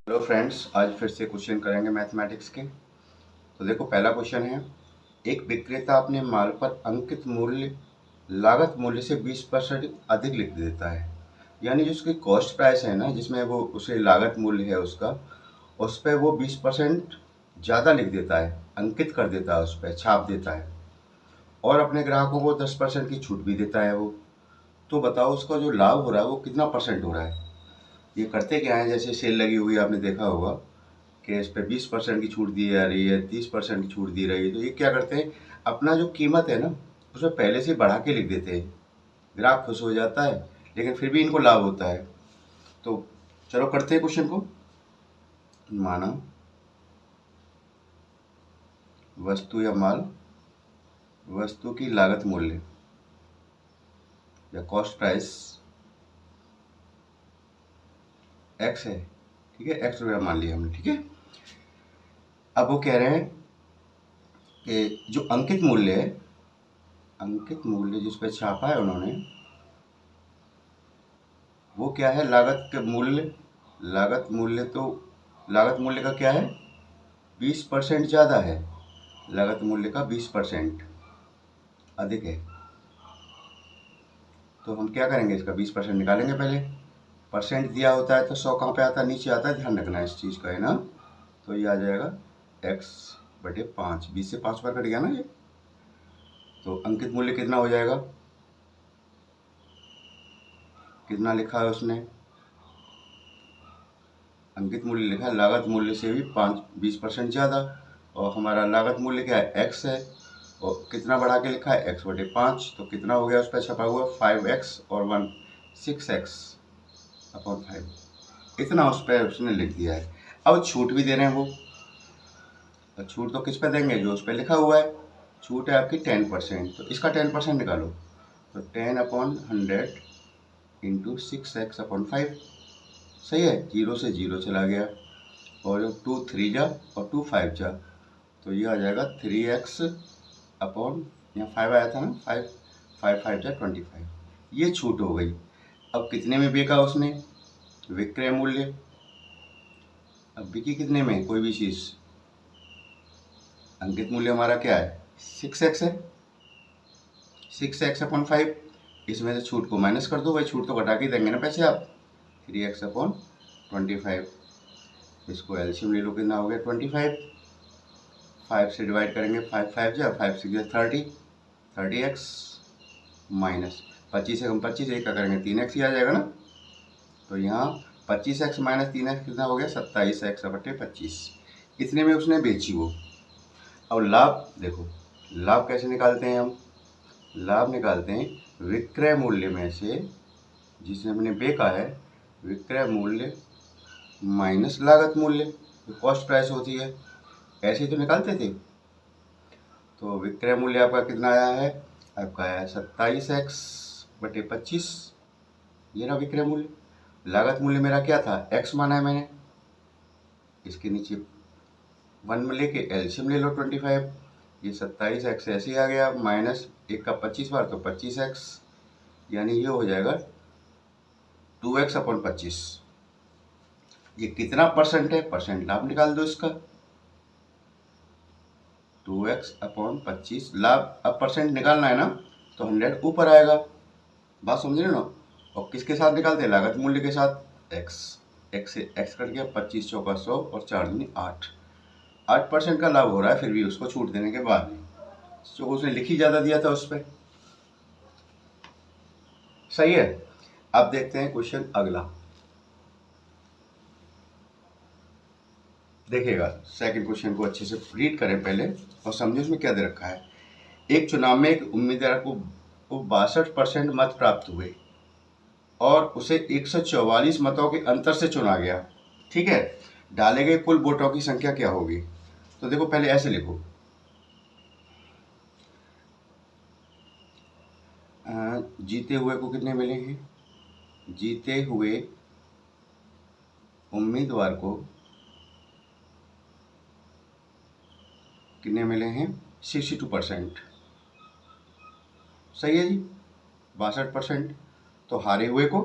Hello friends, आज फिर से क्वेश्चन करेंगे मैथमेटिक्स के। तो देखो, पहला क्वेश्चन है, एक विक्रेता अपने माल पर अंकित मूल्य लागत मूल्य से 20% अधिक लिख देता है। यानी जो उसकी कॉस्ट प्राइस है ना, जिसमें वो उसे लागत मूल्य है उसका, उस पर वो 20% ज़्यादा लिख देता है, अंकित कर देता है, उस पर छाप देता है और अपने ग्राहकों को 10% की छूट भी देता है वो। तो बताओ उसका जो लाभ हो रहा है वो कितना परसेंट हो रहा है। ये करते क्या है, जैसे सेल लगी हुई आपने देखा होगा कि इस पे 20% की छूट दी जा रही है, 30% की छूट दी रही है, तो ये क्या करते हैं, अपना जो कीमत है ना उसमें पहले से बढ़ा के लिख देते हैं। ग्राहक खुश हो जाता है, लेकिन फिर भी इनको लाभ होता है। तो चलो करते हैं क्वेश्चन को। माना वस्तु या माल, वस्तु की लागत मूल्य या कॉस्ट प्राइस एक्स है, ठीक है, एक्स रुपया मान लिया हमने, ठीक है। अब वो कह रहे हैं कि जो अंकित मूल्य है, अंकित मूल्य जिस पे छापा है उन्होंने, वो क्या है, लागत के मूल्य, लागत मूल्य तो लागत मूल्य का क्या है, 20% ज़्यादा है, लागत मूल्य का 20% अधिक है। तो हम क्या करेंगे, इसका 20% निकालेंगे पहले। परसेंट दिया होता है तो 100 कहाँ पे आता है, नीचे आता है, ध्यान रखना इस चीज़ का, है ना। तो ये आ जाएगा x/5, 20 से 5 बार कट गया ना ये। तो अंकित मूल्य कितना हो जाएगा, कितना लिखा है उसने, अंकित मूल्य लिखा है लागत मूल्य से भी 20% ज़्यादा, और हमारा लागत मूल्य क्या है, x है, और कितना बढ़ा के लिखा है, x/5। तो कितना हो गया उस पर छपा हुआ, 5x और 1 6x/5, इतना उस पर उसने लिख दिया है। अब छूट भी दे रहे हैं वो, तो छूट तो किस पे देंगे, जो उस पर लिखा हुआ है। छूट है आपकी 10%, तो इसका 10% निकालो। तो 10/100 इंटू 6x/5, सही है, जीरो से जीरो चला गया, और जो 2 3 जा और 2 5 जा, तो ये आ जाएगा 3x अपॉन, यहाँ 5 आया था ना, 5 5 5 जा 25, ये छूट हो गई। अब कितने में बेचा उसने, विक्रय मूल्य। अब बिकी कितने में कोई भी चीज़, अंकित मूल्य हमारा क्या है, 6x है, 6x/5, इसमें से छूट को माइनस कर दो भाई, छूट तो घटा के देंगे ना पैसे आप। 3x/25, इसको एलसीएम ले लो, कितना हो गया 25, 5 से डिवाइड करेंगे, 5 5 जा 5 6 जा 30x माइनस 25 से हम 25 एक का करेंगे 3x ही आ जाएगा ना। तो यहाँ 25x माइनस 3x कितना हो गया, 27x/25, इतने में उसने बेची वो। अब लाभ देखो, लाभ कैसे निकालते हैं हम, लाभ निकालते हैं विक्रय मूल्य में से, जिसे हमने बेचा है, विक्रय मूल्य माइनस लागत मूल्य, जो कॉस्ट प्राइस होती है, ऐसे ही तो निकालते थे। तो विक्रय मूल्य आपका कितना आया है, आपका आया है 27x/25, ये ना विक्रय मूल्य। लागत मूल्य मेरा क्या था, x माना है मैंने, इसके नीचे 1 में लेके एलसीएम ले लो 25, ये 27x ऐसे ही आ गया, माइनस 1 का 25 बार तो 25x, यानी ये हो जाएगा 2x/25। ये कितना परसेंट है, परसेंट लाभ निकाल दो इसका, 2x/25 लाभ। अब परसेंट निकालना है ना, तो 100 ऊपर आएगा, बात समझ रहे हो ना। और किसके साथ निकालते हैं, लागत मूल्य के साथ, x, x से x कट गया, 25 चौका 100 और 4 दूनी 8, 8% का लाभ हो रहा है फिर भी उसको छूट देने के बाद भी, जो उसने लिखी ज़्यादा दिया था उस पर। सही है। अब देखते हैं क्वेश्चन अगला, देखिएगा सेकंड क्वेश्चन को अच्छे से रीड करें पहले और समझे उसमें क्या दे रखा है। एक चुनाव में एक उम्मीदवार को 62% मत प्राप्त हुए और उसे 144 मतों के अंतर से चुना गया, ठीक है। डाले गए कुल वोटों की संख्या क्या होगी। तो देखो पहले ऐसे लिखो, जीते हुए को कितने मिले हैं, जीते हुए उम्मीदवार को कितने मिले हैं, 62%, सही है जी, 62%। तो हारे हुए को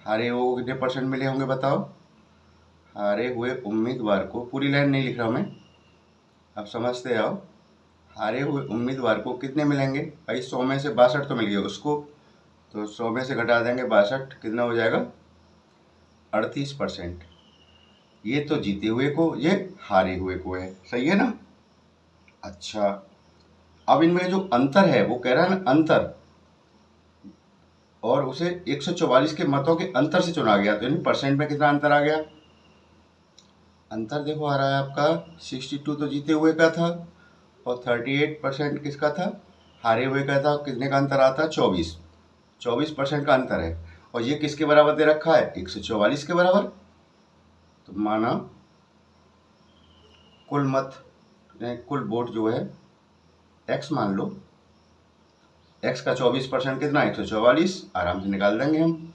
कितने परसेंट मिले होंगे बताओ, हारे हुए उम्मीदवार को, पूरी लाइन नहीं लिख रहा मैं, आप समझते आओ। हारे हुए उम्मीदवार को कितने मिलेंगे भाई? 100 में से 62 तो मिल गए उसको, तो 100 में से घटा देंगे 62, कितना हो जाएगा? 38%। ये तो जीते हुए को, ये हारे हुए को है, सही है ना? अच्छा, अब इनमें जो अंतर है वो कह रहा है ना अंतर, और उसे 144 के मतों के अंतर से चुना गया, तो यानी परसेंट में कितना अंतर आ गया? अंतर देखो आ रहा है आपका 62 तो जीते हुए का था, और 38% किसका था? हारे हुए का था। कितने का अंतर आता है? 24% का अंतर है। और ये किसके बराबर दे रखा है? 144 के बराबर। तो माना कुल मत, कुल वोट जो है x मान लो, x का 24% कितना? 144, आराम से निकाल देंगे हम।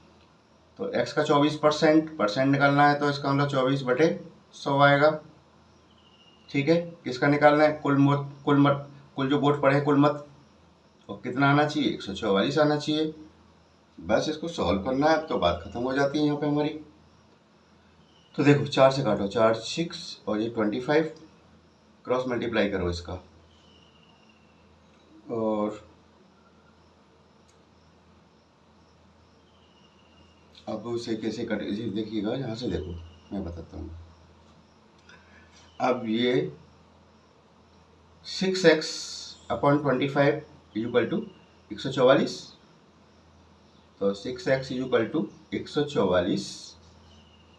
तो x का 24% परसेंट निकालना है, तो इसका मतलब 24/100 आएगा। ठीक है, किसका निकालना है? कुल जो वोट पड़े कुल मत, और कितना आना चाहिए? 144 आना चाहिए। बस इसको सॉल्व करना है, तो बात खत्म हो जाती है यहाँ पे हमारी। तो देखो 4 से काटो, 4 6 और ये 25, क्रॉस मल्टीप्लाई करो इसका, और अब उसे कैसे कटे देखिएगा, यहाँ से देखो मैं बताता हूँ। अब ये 6x/25 इक्वल टू 144, तो 6x=144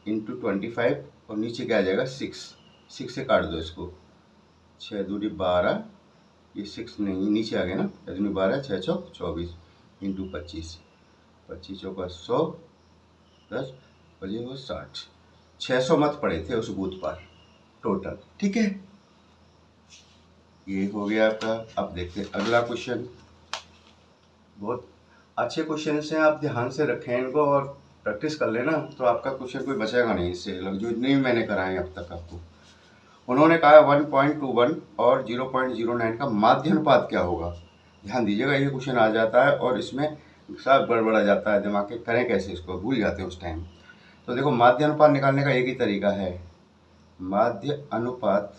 इंटू 25, और नीचे क्या आ जाएगा? 6 से काट दो इसको, 6 दूनी 12, ये 6 नहीं नीचे आ गया ना, 6 दूनी 12, 6 चौक 24 इंटू 25, 25 चौका 100, 10 और ये वो 60। 600 मत पड़े थे उस बूथ पर टोटल। ठीक है, ये हो गया आपका। अब देखते हैं अगला क्वेश्चन। बहुत अच्छे क्वेश्चन हैं, आप ध्यान से रखें इनको और प्रैक्टिस कर लेना, तो आपका क्वेश्चन कोई बचेगा नहीं इससे, जो इतने भी मैंने कराए अब तक आपको। उन्होंने कहा 1.21 और 0.09 का माध्य अनुपात क्या होगा? ध्यान दीजिएगा, ये क्वेश्चन आ जाता है और इसमें सब गड़बड़ा जाता है, दिमाग के करें कैसे, इसको भूल जाते हैं उस टाइम। तो देखो माध्य अनुपात निकालने का एक ही तरीका है, माध्य अनुपात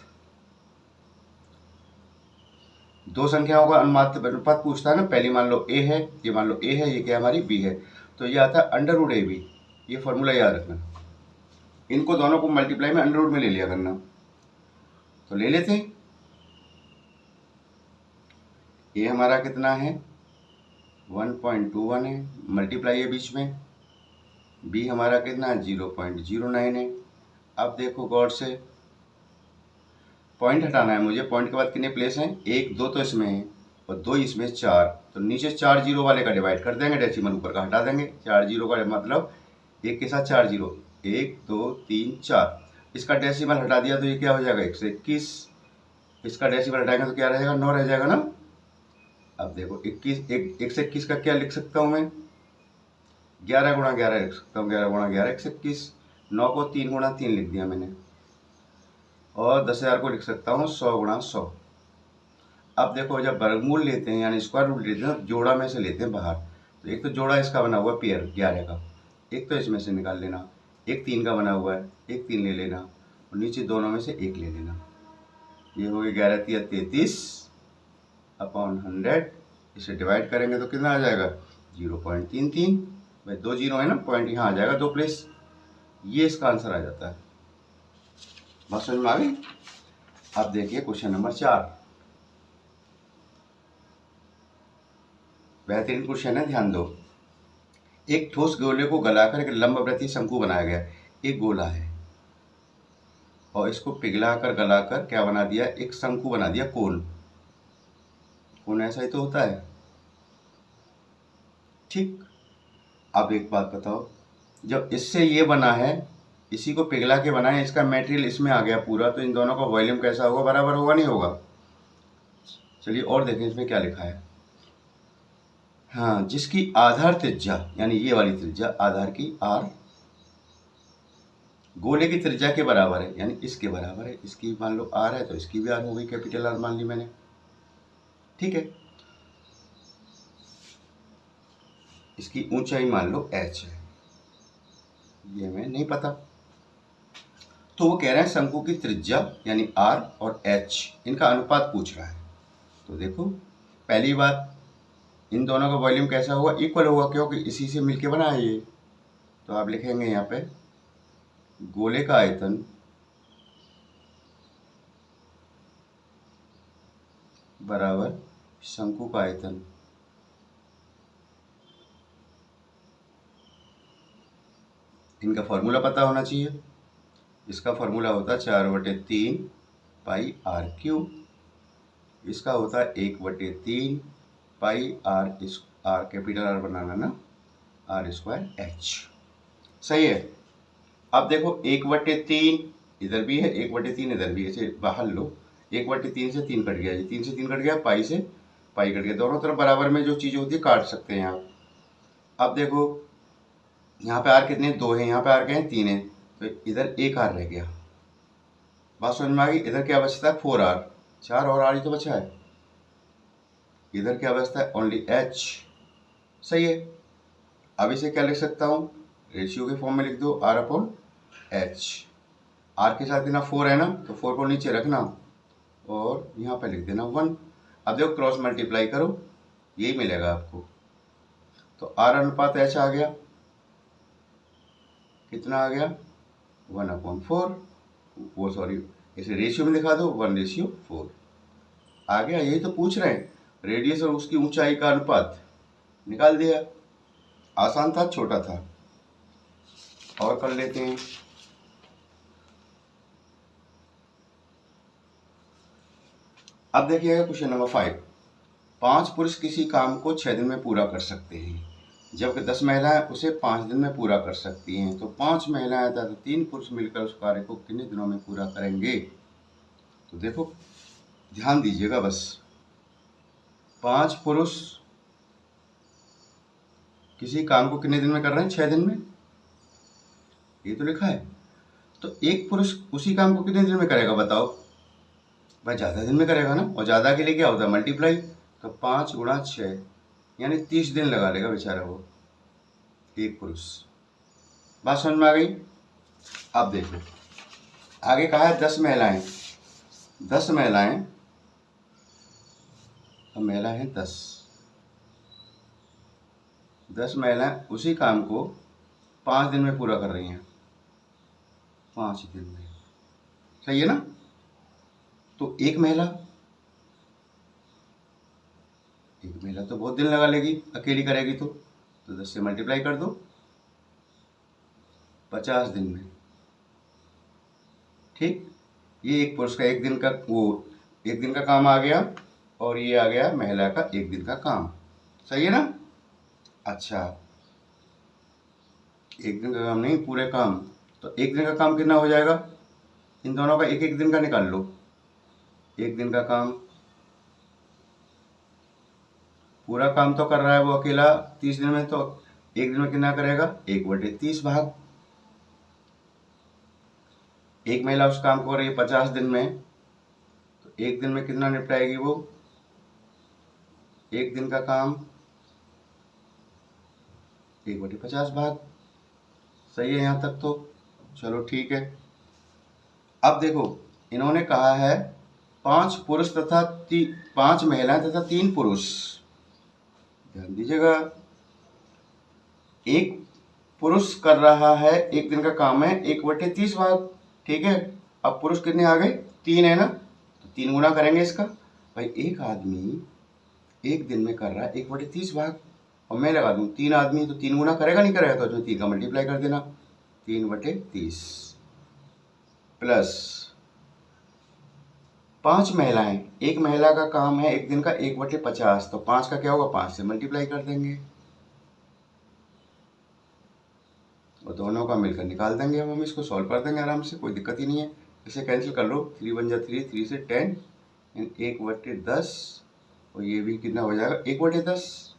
दो संख्याओं का माध्य अनुपात पूछता है ना, पहली मान लो a है, ये मान लो a है, ये क्या हमारी b है, तो ये आता है √ab। ये फॉर्मूला याद रखना, इनको दोनों को मल्टीप्लाई में अंडर रूट में ले लिया करना। तो ले लेते हैं, ये हमारा कितना है? 1.21 है, मल्टीप्लाई है बीच में, b हमारा कितना है? 0.09 है। अब देखो गौर से, पॉइंट हटाना है मुझे, पॉइंट के बाद कितने प्लेस हैं? 1 2 तो इसमें है, और 2 इसमें 4, तो नीचे 4 जीरो वाले का डिवाइड कर देंगे, डेसिमल ऊपर का हटा देंगे। 4 जीरो का मतलब एक के साथ 4 जीरो, 1 2 3 4, इसका डेसिमल हटा दिया तो ये क्या हो जाएगा? 121। इसका डेसिमल हटाएंगे तो क्या रहेगा? 9 रह जाएगा ना। अब देखो 21, 1 से 21 का क्या लिख सकता हूँ मैं? 11 गुणा 11 लिख सकता हूँ, 11 गुणा 11 121। 9 को 3 गुणा 3 लिख दिया मैंने, और 10,000 को लिख सकता हूँ 100 गुणा 100। अब देखो जब वर्गमूल लेते हैं यानी स्क्वायर रूट लेते हैं, जोड़ा में से लेते हैं बाहर, तो एक तो जोड़ा इसका बना हुआ पेयर 11 का, एक तो इसमें से निकाल लेना, एक 3 का बना हुआ है, एक 3 ले लेना, और नीचे दोनों में से एक ले लेना। ये हो गया 11 3 33 अपॉन 100, इसे डिवाइड करेंगे तो कितना आ जाएगा? 0.33। भाई 2 जीरो है ना, पॉइंट यहाँ आ जाएगा 2 प्लेस, ये इसका आंसर आ जाता है। बात समझ में आ गई? अब देखिए क्वेश्चन नंबर 4, बेहतरीन क्वेश्चन है, ध्यान दो। एक ठोस गोले को गलाकर एक लंबवृत्तीय शंकु बनाया गया। एक गोला है और इसको पिघलाकर गलाकर क्या बना दिया? एक शंकु बना दिया, कोन। कोन ऐसा ही तो होता है, ठीक। अब एक बात बताओ, जब इससे ये बना है, इसी को पिघला के बना है, इसका मटेरियल इसमें आ गया पूरा, तो इन दोनों का वॉल्यूम कैसा होगा? बराबर होगा नहीं होगा? चलिए और देखें इसमें क्या लिखा है। हाँ, जिसकी आधार त्रिज्या यानी ये वाली त्रिज्या आधार की r गोले की त्रिज्या के बराबर है, यानी इसके बराबर है। इसकी मान लो r है तो इसकी भी r हो गई, कैपिटल R मान ली मैंने, ठीक है। इसकी ऊंचाई मान लो h है, ये हमें नहीं पता। तो वो कह रहे हैं शंकु की त्रिज्या यानी R और H इनका अनुपात पूछ रहा है। तो देखो पहली बात इन दोनों का वॉल्यूम कैसा होगा, इक्वल होगा, क्योंकि इसी से मिलके बना है ये। तो आप लिखेंगे यहाँ पे गोले का आयतन बराबर शंकु का आयतन। इनका फॉर्मूला पता होना चाहिए। इसका फॉर्मूला होता है 4/3 पाई आर क्यूब। इसका होता है 1/3 पाई आर कैपिटल आर बनाना ना, आर स्क्वायर एच। सही है। अब देखो 1/3 इधर भी है, 1/3 इधर भी है, इसे बाहर लो। 1/3 से 3 कट गया, ये 3 से 3 कट गया, पाई से पाई कट गया। दोनों तरफ बराबर में जो चीज़ होती है काट सकते हैं आप। अब देखो यहाँ पे आर कितने, 2 है, यहाँ पे आर के हैं 3 है, तो इधर एक आर रह गया। बात समझ में आ गई। इधर क्या बचता है 4R, 4 और आर ही तो बचा है। इधर क्या बचता है ओनली H। सही है। अब इसे क्या लिख सकता हूँ, रेशियो के फॉर्म में लिख दो R/H। आर के साथ देना 4 है ना, तो 4 को नीचे रखना और यहाँ पे लिख देना 1। अब देखो क्रॉस मल्टीप्लाई करो, यही मिलेगा आपको। तो R/H आ गया, कितना आ गया 1/4। वो सॉरी, इसे रेशियो में दिखा दो 1/4 आ गया। यही तो पूछ रहे हैं, रेडियस और उसकी ऊंचाई का अनुपात निकाल दिया। आसान था, छोटा था। और कर लेते हैं। अब देखिएगा क्वेश्चन नंबर 5। 5 पुरुष किसी काम को 6 दिन में पूरा कर सकते हैं, जबकि 10 महिलाएं उसे 5 दिन में पूरा कर सकती हैं। तो 5 महिलाएं तथा 3 पुरुष मिलकर उस कार्य को कितने दिनों में पूरा करेंगे। तो देखो ध्यान दीजिएगा बस, 5 पुरुष किसी काम को कितने दिन में कर रहे हैं, 6 दिन में, ये तो लिखा है। तो एक पुरुष उसी काम को कितने दिन में करेगा बताओ। भाई ज़्यादा दिन में करेगा ना, और ज़्यादा के लिए क्या होता है मल्टीप्लाई। तो 5 × 6 यानी 30 दिन लगा लेगा बेचारा वो एक पुरुष। बात समझ में आ गई। अब देखो आगे कहा है 10 महिलाएं। 10 महिलाएं, अब महिला है 10 महिलाएं उसी काम को 5 दिन में पूरा कर रही हैं, 5 दिन में। सही है ना। तो एक महिला तो बहुत दिन लगा लेगी, अकेली करेगी तो 10 से मल्टीप्लाई कर दो, 50 दिन में। ठीक, ये एक पुरुष का एक दिन का, वो एक दिन का काम आ गया, और ये आ गया महिला का एक दिन का काम। सही है ना। अच्छा, एक दिन का काम नहीं, पूरे काम। तो एक दिन का काम कितना हो जाएगा, इन दोनों का एक एक दिन का निकाल लो। एक दिन का काम, पूरा काम तो कर रहा है वो अकेला 30 दिन में, तो एक दिन में कितना करेगा 1/30 भाग। एक महिला उस काम को कर रही है 50 दिन में, तो एक दिन में कितना निपटाएगी वो, एक दिन का काम 1/50 भाग। सही है यहाँ तक तो, चलो ठीक है। अब देखो इन्होंने कहा है 5 पुरुष तथा 5 महिलाएं तथा 3 पुरुष। ध्यान दीजिएगा, एक पुरुष कर रहा है एक दिन का काम है 1/30 भाग। ठीक है। अब पुरुष कितने आ गए, 3 है ना, तो 3 गुना करेंगे इसका। भाई एक आदमी एक दिन में कर रहा है 1/30 भाग, और मैं लगा दूं 3 आदमी, तो 3 गुना करेगा नहीं करेगा, तो उसमें 3 का मल्टीप्लाई कर देना, 3/30 प्लस 5 महिलाएं, एक महिला का काम है एक दिन का 1/50, तो 5 का क्या होगा, 5 से मल्टीप्लाई कर देंगे और दोनों का मिलकर निकाल देंगे। अब हम इसको सॉल्व कर देंगे आराम से, कोई दिक्कत ही नहीं है। इसे कैंसिल कर लो, 3 × 1 = 3, 3 से 10, 1/10, और ये भी कितना हो जाएगा 1/10,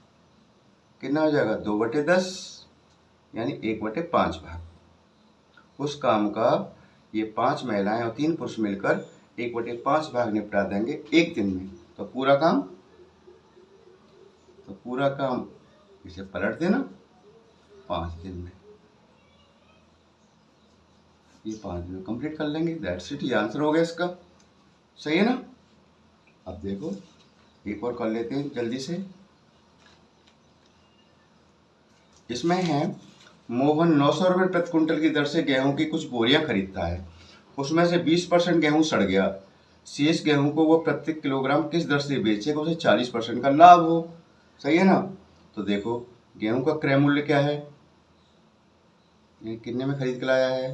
कितना हो जाएगा 2/10, यानी 1/5 भाग। उस काम का ये 5 महिलाएं और 3 पुरुष मिलकर 1/5 भाग निपटा देंगे एक दिन में। तो पूरा काम इसे पलट देना 5 दिन में। ये 5 दिन में कंप्लीट कर लेंगे। दैट्स इट, ये आंसर हो गया इसका। सही है ना। अब देखो एक और कर लेते हैं जल्दी से। इसमें है मोहन 900 रुपये प्रति कुंटल की दर से गेहूं की कुछ बोरियां खरीदता है। उसमें से 20% गेहूं सड़ गया। शेष गेहूं को वो प्रति किलोग्राम किस दर से बेचेगा उसे 40% का लाभ हो। सही है ना। तो देखो गेहूं का क्रय मूल्य क्या है, ये कितने में खरीद के लाया है।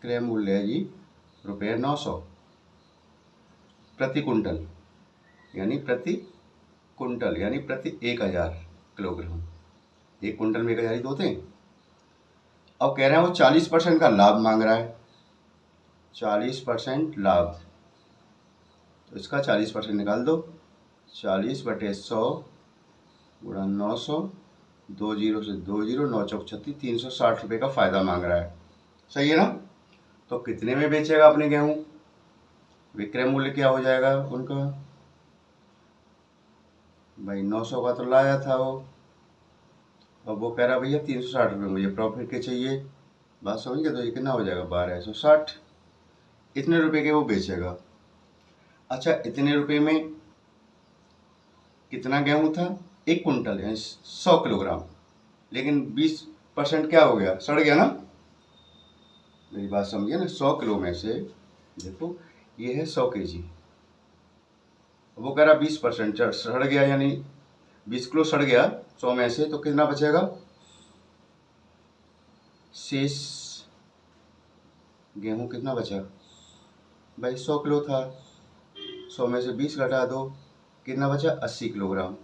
क्रय मूल्य है जी ₹900 प्रति कुंटल, यानी प्रति कुंटल यानी प्रति 1000 किलोग्राम। एक कुंटल में 1000 ही तो होते हैं। अब कह रहे हैं वो 40% का लाभ मांग रहा है। 40% लाभ, तो इसका 40% निकाल दो। 40/100 गुणा 900, 2 जीरो से 2 जीरो, 9 चौक 36, 360 रुपये का फायदा मांग रहा है। सही है ना। तो कितने में बेचेगा अपने गेहूं, विक्रय मूल्य क्या हो जाएगा उनका। भाई 900 का तो लाया था वो, अब वो कह रहा भैया 360 रुपये मुझे प्रॉफिट के चाहिए। बात समझ गए। तो ये कितना हो जाएगा 1260, इतने रुपए के वो बेचेगा। अच्छा इतने रुपए में कितना गेहूं था, 1 कुंटल यानी 100 किलोग्राम, लेकिन 20% क्या हो गया, सड़ गया ना। मेरी बात समझिए ना। 100 किलो में से देखो ये है 100 केजी, वो कह रहा 20% सड़ गया, यानी 20 किलो सड़ गया 100 में से, तो कितना बचेगा। शेष गेहूं कितना बचा भाई, 100 किलो था, 100 में से 20 घटा दो, कितना बचा 80 किलोग्राम।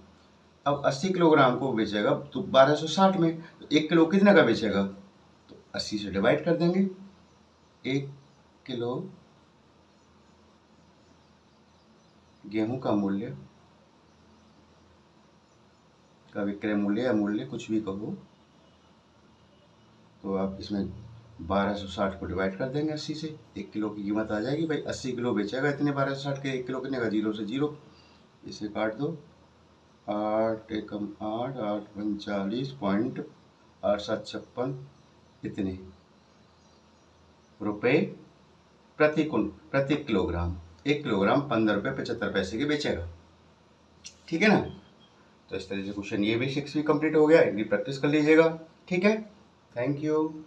अब 80 किलोग्राम को बेचेगा तो 1260 में, तो 1 किलो कितने का बेचेगा, तो 80 से डिवाइड कर देंगे। 1 किलो गेहूं का मूल्य का विक्रय मूल्य या मूल्य कुछ भी कहो, तो आप इसमें 1260 को डिवाइड कर देंगे 80 से, 1 किलो की कीमत आ जाएगी। भाई 80 किलो बेचेगा इतने 1260 के, 1 किलो कितने का, 0 से 0, इसे काट दो। 8 एकम 8, 8 45.8756 इतने रुपए प्रति किलोग्राम। 1 किलोग्राम 15 रुपये 75 पैसे के बेचेगा। ठीक है ना। तो इस तरह से क्वेश्चन ये भी 6 भी कंप्लीट हो गया, इनकी प्रैक्टिस कर लीजिएगा। ठीक है, थैंक यू।